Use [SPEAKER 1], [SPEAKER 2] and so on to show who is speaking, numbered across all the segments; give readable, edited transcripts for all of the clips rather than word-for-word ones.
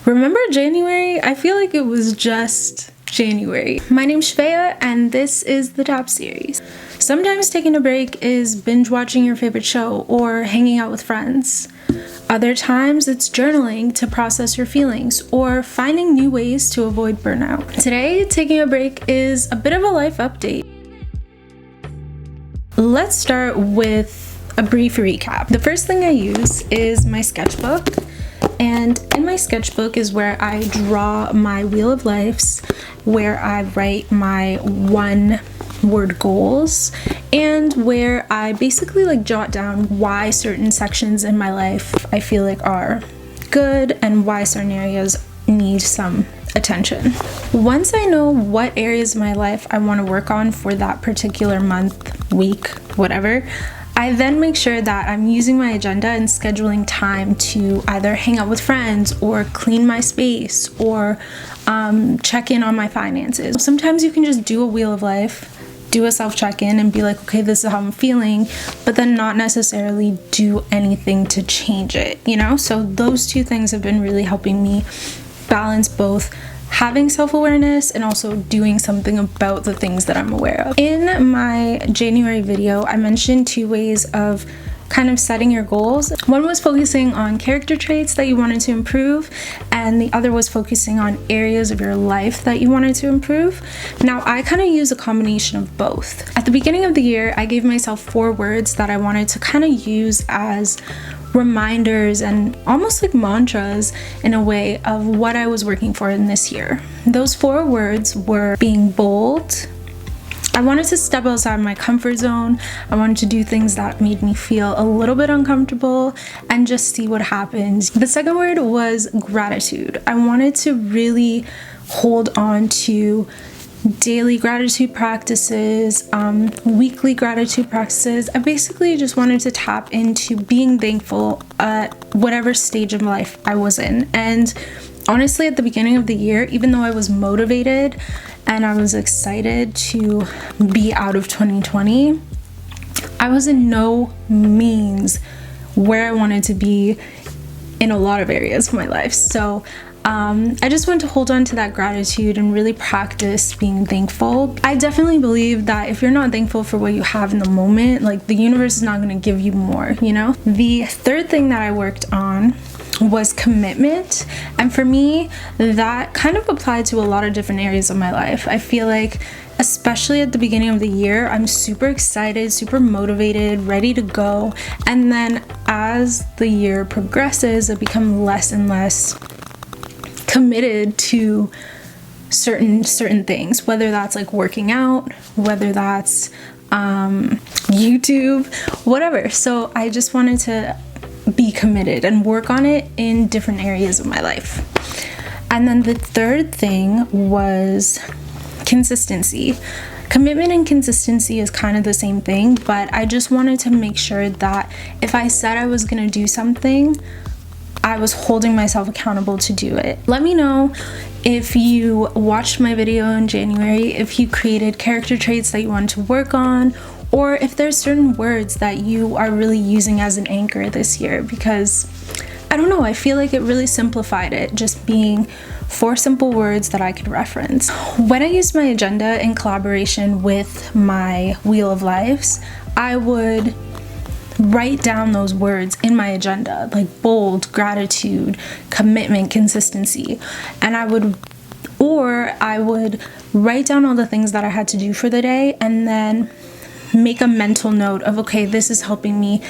[SPEAKER 1] Remember January? I feel like it was just January. My name's Shveya and this is the Top Series. Sometimes taking a break is binge watching your favorite show or hanging out with friends. Other times it's journaling to process your feelings or finding new ways to avoid burnout. Today, taking a break is a bit of a life update. Let's start with a brief recap. The first thing I use is my sketchbook. And in my sketchbook is where I draw my wheel of lives, where I write my one-word goals, and where I basically jot down why certain sections in my life I feel like are good and why certain areas need some attention. Once I know what areas of my life I want to work on for that particular month, week, whatever, I then make sure that I'm using my agenda and scheduling time to either hang out with friends or clean my space or check in on my finances. Sometimes you can just do a wheel of life, do a self-check-in and be like, okay, this is how I'm feeling, but then not necessarily do anything to change it, you know? So those two things have been really helping me balance both having self-awareness and also doing something about the things that I'm aware of. In my January video, I mentioned two ways of kind of setting your goals. One was focusing on character traits that you wanted to improve, and the other was focusing on areas of your life that you wanted to improve. Now, I kind of use a combination of both. At the beginning of the year, I gave myself 4 words that I wanted to kind of use as reminders and almost like mantras in a way of what I was working for in this year. Those 4 words were being bold. I wanted to step outside my comfort zone. I wanted to do things that made me feel a little bit uncomfortable and just see what happens. The second word was gratitude. I wanted to really hold on to daily gratitude practices, weekly gratitude practices. I basically just wanted to tap into being thankful at whatever stage of life I was in. And honestly, at the beginning of the year, even though I was motivated and I was excited to be out of 2020, I was in no means where I wanted to be in a lot of areas of my life. So I just want to hold on to that gratitude and really practice being thankful. I definitely believe that if you're not thankful for what you have in the moment, the universe is not going to give you more, you know? The third thing that I worked on was commitment. And for me, that kind of applied to a lot of different areas of my life. I feel like, especially at the beginning of the year, I'm super excited, super motivated, ready to go. And then as the year progresses, I become less and less committed to certain things, whether that's working out, whether that's YouTube, whatever. So I just wanted to be committed and work on it in different areas of my life. And then the third thing was consistency. Commitment and consistency is kind of the same thing, but I just wanted to make sure that if I said I was going to do something, I was holding myself accountable to do it. Let me know if you watched my video in January, if you created character traits that you want to work on, or if there's certain words that you are really using as an anchor this year, because I don't know, I feel like it really simplified it, just being 4 simple words that I could reference. When I used my agenda in collaboration with my Wheel of Lives, I would write down those words in my agenda, like bold, gratitude, commitment, consistency. And I would write down all the things that I had to do for the day and then make a mental note of, okay, this is helping me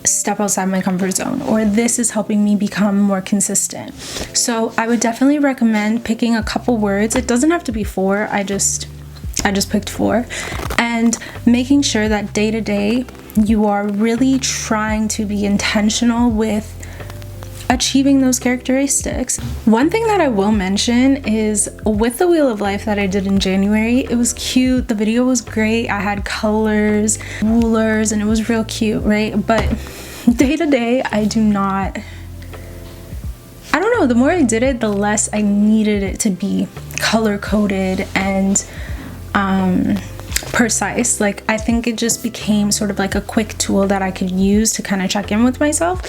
[SPEAKER 1] step outside my comfort zone, or this is helping me become more consistent. So I would definitely recommend picking a couple words. It doesn't have to be 4. I just picked 4, and making sure that day to day you are really trying to be intentional with achieving those characteristics. One thing that I will mention is with the Wheel of Life that I did in January, it was cute. The video was great. I had colors, rulers, and it was real cute, right? But day to day, I don't know, the more I did it, the less I needed it to be color coded and precise. I think it just became sort of a quick tool that I could use to kind of check in with myself.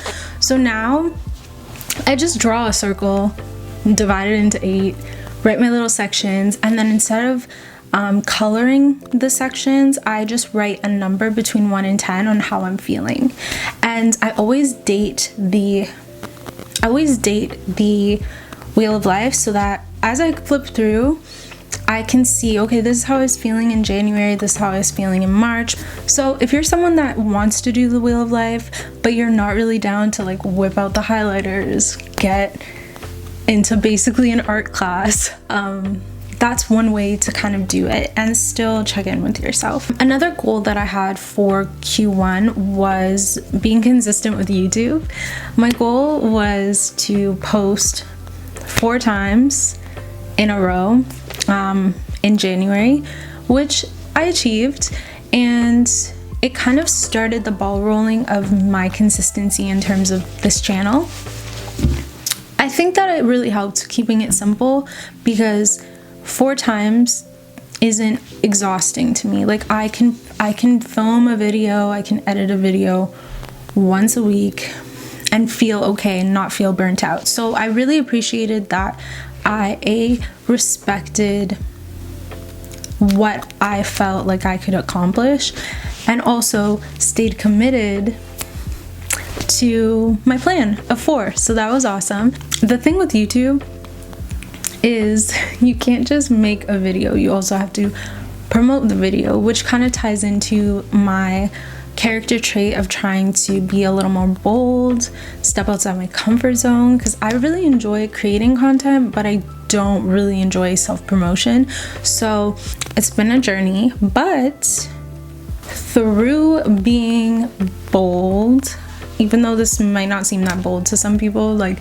[SPEAKER 1] So now I just draw a circle divide it into 8, write my little sections, and then instead of coloring the sections, I just write a number between 1 and 10 on how I'm feeling. And I always date the Wheel of Life so that as I flip through, I can see, okay, this is how I was feeling in January, this is how I was feeling in March. So if you're someone that wants to do the Wheel of Life, but you're not really down to like whip out the highlighters, get into basically an art class, that's one way to kind of do it and still check in with yourself. Another goal that I had for Q1 was being consistent with YouTube. My goal was to post 4 times in a row in January, which I achieved, and it kind of started the ball rolling of my consistency in terms of this channel. I think that it really helped keeping it simple because 4 times isn't exhausting to me. Like I can film a video, I can edit a video once a week and feel okay and not feel burnt out. So I really appreciated that I respected what I felt like I could accomplish and also stayed committed to my plan of 4. So that was awesome. The thing with YouTube is you can't just make a video, you also have to promote the video, which kind of ties into my character trait of trying to be a little more bold, step outside my comfort zone, because I really enjoy creating content, but I don't really enjoy self-promotion. So it's been a journey, but through being bold, even though this might not seem that bold to some people, like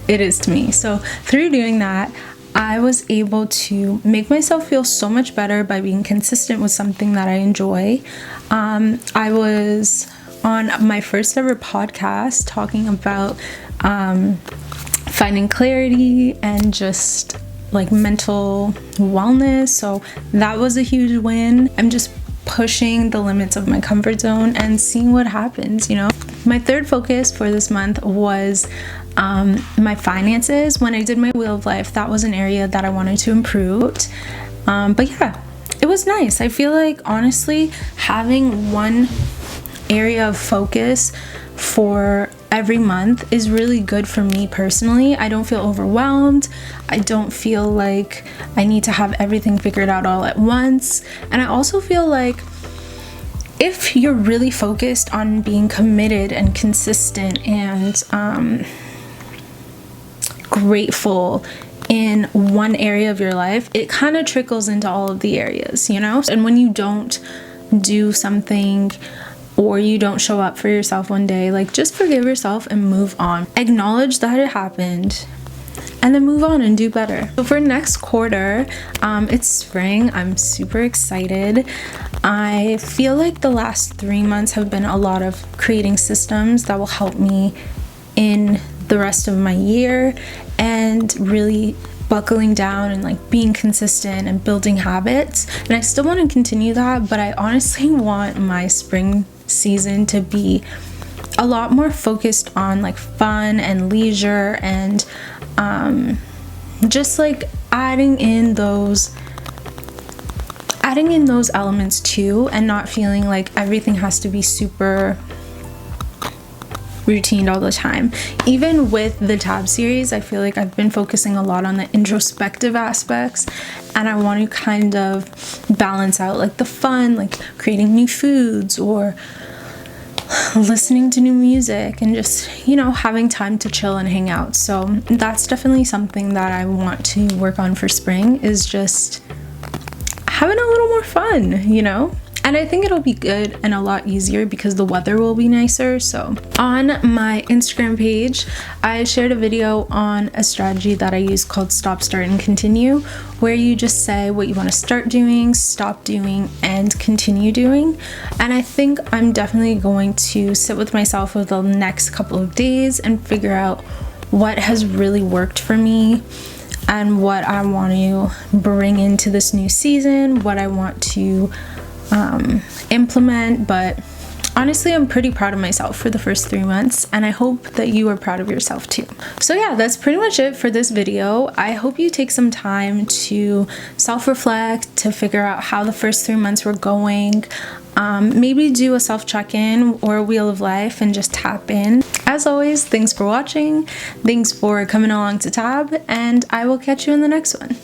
[SPEAKER 1] it is to me. So through doing that, I was able to make myself feel so much better by being consistent with something that I enjoy. I was on my first ever podcast talking about finding clarity and just like mental wellness. So that was a huge win. I'm just pushing the limits of my comfort zone and seeing what happens, you know. My third focus for this month was my finances. When I did my Wheel of Life, that was an area that I wanted to improve. But yeah, it was nice. I feel like honestly having one area of focus for every month is really good for me personally. I don't feel overwhelmed. I don't feel like I need to have everything figured out all at once. And I also feel like if you're really focused on being committed and consistent and grateful in one area of your life, it kind of trickles into all of the areas, you know? And when you don't do something or you don't show up for yourself one day, like just forgive yourself and move on. Acknowledge that it happened and then move on and do better. So for next quarter, it's spring. I'm super excited. I feel like the last 3 months have been a lot of creating systems that will help me in the rest of my year and really buckling down and like being consistent and building habits. And I still want to continue that, but I honestly want my spring season to be a lot more focused on like fun and leisure and just like adding in those elements too, and not feeling like everything has to be super routine all the time. Even with the tab series, I feel like I've been focusing a lot on the introspective aspects, and I want to kind of balance out like the fun, like creating new foods or listening to new music and just, you know, having time to chill and hang out. So that's definitely something that I want to work on for spring, is just having a little more fun, you know? And I think it'll be good and a lot easier because the weather will be nicer. So on my Instagram page, I shared a video on a strategy that I use called Stop, Start, and Continue, where you just say what you want to start doing, stop doing, and continue doing. And I think I'm definitely going to sit with myself for the next couple of days and figure out what has really worked for me and what I want to bring into this new season, what I want to implement. But Honestly, I'm pretty proud of myself for the first 3 months, and I hope that you are proud of yourself too. So yeah, that's pretty much it for this video. I hope you take some time to self-reflect, to figure out how the first 3 months were going. Maybe do a self-check-in or a wheel of life and just tap in. As always, thanks for watching, thanks for coming along to Tab, and I will catch you in the next one.